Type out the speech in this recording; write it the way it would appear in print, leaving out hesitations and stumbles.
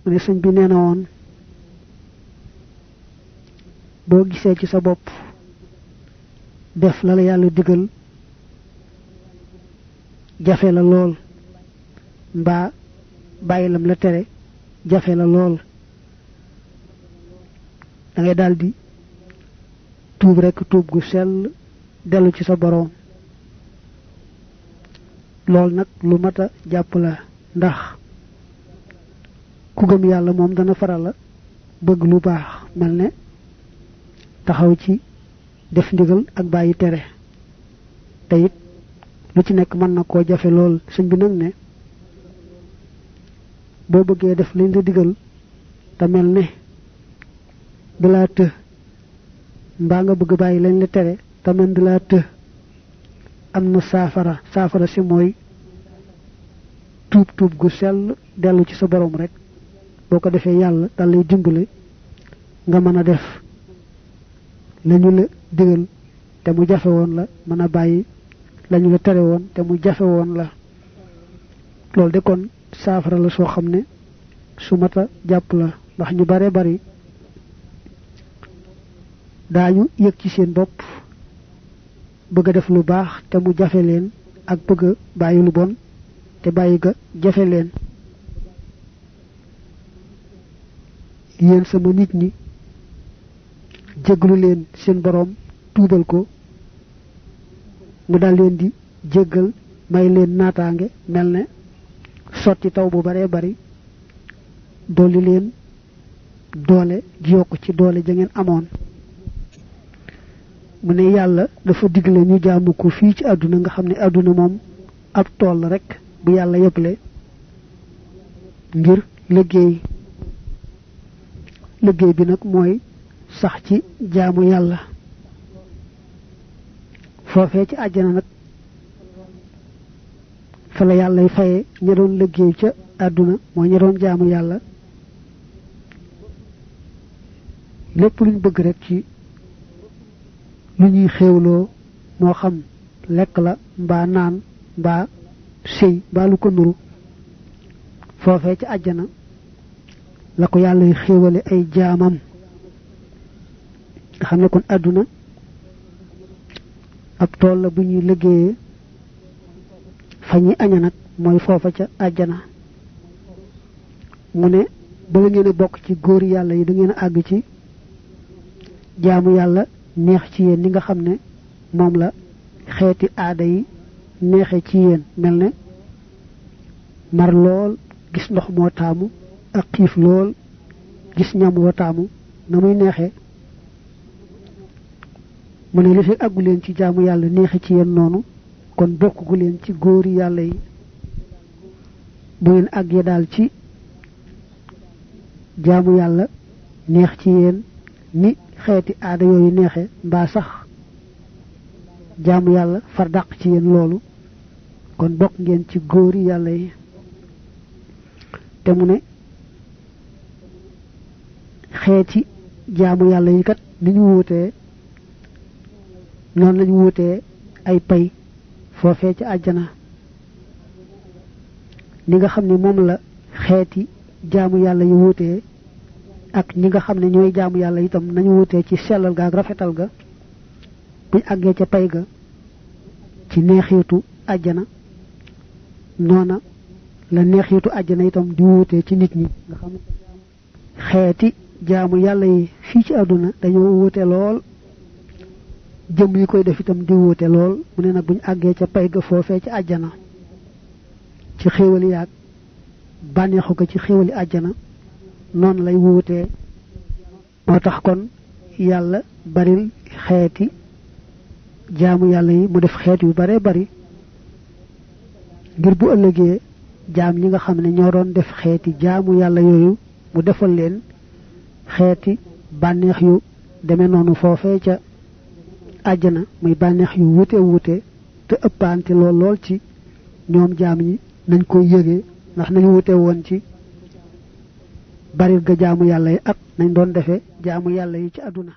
mu ne sëñ bi nee na woon boo gisee ci sa bopp def la la yàlla digal jafe la lool mbaa bàyyi lam la tere jafe la lool da ngay daldi tuub rekk tuub gu sell dellu ci sa boroom lool nag lu mata jàpp la ndax ku gëm yàlla moom dana faral la bëgg lu baax mel ne taxaw ci def ndigal ak bàyyi tere te it lu ci nekk mën na koo jafe lool sëñ bi nag ne boo bëggee def lañ la digal te mel ne di laa të mbaa nga bëgg bàyyi lañ la tere te mel di laa të am na saafara si mooy tuub gu sell dellu ci sa borom rek boo ko defee yàlla dal lay dimbale nga mën a def lañu la digal te mu jafe woon la mën a bàyyi lañu la tere woon te mu jafe woon la loolu de kon saafara la soo xam ne su mata jàpp la ndax ñu bare bari daañu yëg ci seen bopp bëgg a def lu baax te mu jafe leen ak bëgg a bàyyi lu bon te bàyyi ga jafe leen yéen sama nit ñi jéggalu leen seen boroom tuubal ko mu dal leen di jéggal may leen naataange mel ne sotti taw bu baree bari dolli leen doole ji yokk ci doole ja ngeen amoon mu ne yàlla dafa digle ñu jaamu ko fii ci àdduna nga xam ne àdduna moom ab tool la rekk bu yàlla yeble ngir liggéey bi nag mooy sax ci jaamu yàlla foofee ci àjjana nag fa la yàllay faye ña doon liggéey ca àdduna mooy ña doon jaamu yàlla lépp luñ bëgg rek ci lu ñuy xéewloo moo xam lekk la mbaa naan mbaa sëy mbaa lu ko nuru foofee ci àjjana la ko yàllay xéewale ay jaamam nga xam ne kon àdduna ab tool la bu ñuy liggéeyee fa ñuy aña nag mooy foofa ca àjjana mu ne bala ngeen a bokk ci góor yàlla yi da ngeen a àgg ci jaamu yàlla neex ci yéen ni nga xam ne moom la xeeti aada yi neexe ci yéen mel ne mar lool gis ndox moo taamu ak xiif lool gis ñam woo taamu na muy neexe mu ne li fi àggu leen ci jaamu yàlla neexe ci yéen noonu kon bokk gu leen ci góori yàlla yi bu ngeen àggee daal ci jaamu yàlla neex ci yéen ni xeeti aada yooyu neexe mbaa sax jaamu yàlla far dàq ci yéen loolu kon bokk ngeen ci góori yàlla yi te mu ne xeeti jaamu yàlla yi kat ni ñu wuutee noonu lañu wuutee ay pay foofee ci àjjana ni nga xam ne moom la xeeti jaamu yàlla yi wuutee ak ñi nga xam ne ñooy jaamu yàlla itam nañu wuutee ci sellal ga ak rafetal ga buñ àggee ca pay ga ci neexiitu àjjana noona la neexiitu àjjana itam di wuutee ci nit ñi nga xam ne xeeti jaamu yàlla yi fii ci àdduna dañoo wuute lool jëm yi koy def itam di wuute lool mu ne nag buñ àggee ca pay ga foofee ci àjjana ci xéewali yaag bànneexu ko ci xéewali àjjana noonu lay wuutee moo tax kon yàlla baril xeeti jaamu yàlla yi mu def xeet yu bare bari ngir bu ëllëgee jaam ñi nga xam ne ñoo doon def xeeti jaamu yàlla yooyu mu defal leen xeeti bànneex yu demee noonu foofee ca àjjana muy bànneex yu wuute te ëppante lool ci ñoom jaam ñi nañ koy yëgee ndax nañu wute woon ci bari ga jaamu yàlla yi ak nañ doon defee jaamu yàlla yi ci àdduna